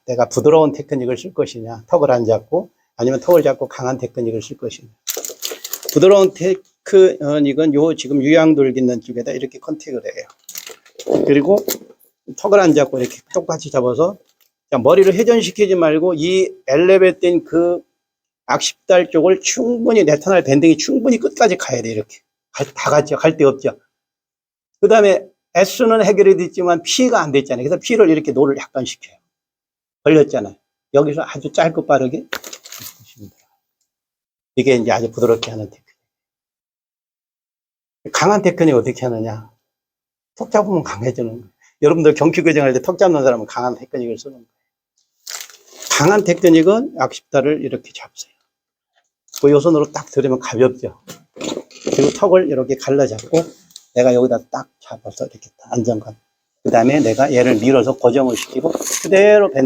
내가 부드러운 테크닉을 쓸 것이냐, 턱을 안 잡고, 아니면 턱을 잡고 강한 테크닉을 쓸 것이냐. 부드러운 테크닉은 요 지금 유양돌 깃는 쪽에다 이렇게 컨택을 해요. 그리고 턱을 안 잡고 이렇게 똑같이 잡아서, 자, 머리를 회전시키지 말고 이 엘리베이트된 그 악십달 쪽을 충분히 레터널 밴딩이 충분히 끝까지 가야 돼. 이렇게 다 갔죠. 갈 데 없죠. 그 다음에 S는 해결이 됐지만 P가 안 됐잖아요. 그래서 P를 이렇게 노를 약간 시켜요. 걸렸잖아요. 여기서 아주 짧고 빠르게 이게 이제 아주 부드럽게 하는 테크닉. 강한 테크닉 어떻게 하느냐? 턱 잡으면 강해지는 거예요. 여러분들 경기 교정할 때 턱 잡는 사람은 강한 테크닉을 쓰는 거예요. 강한 테크닉은 악십달을 이렇게 잡으세요. 그 요 손으로 딱 들으면 가볍죠. 그리고 턱을 이렇게 갈라 잡고 내가 여기다 딱 잡아서 이렇게 안정감. 그 다음에 내가 얘를 밀어서 고정을 시키고 그대로 밴드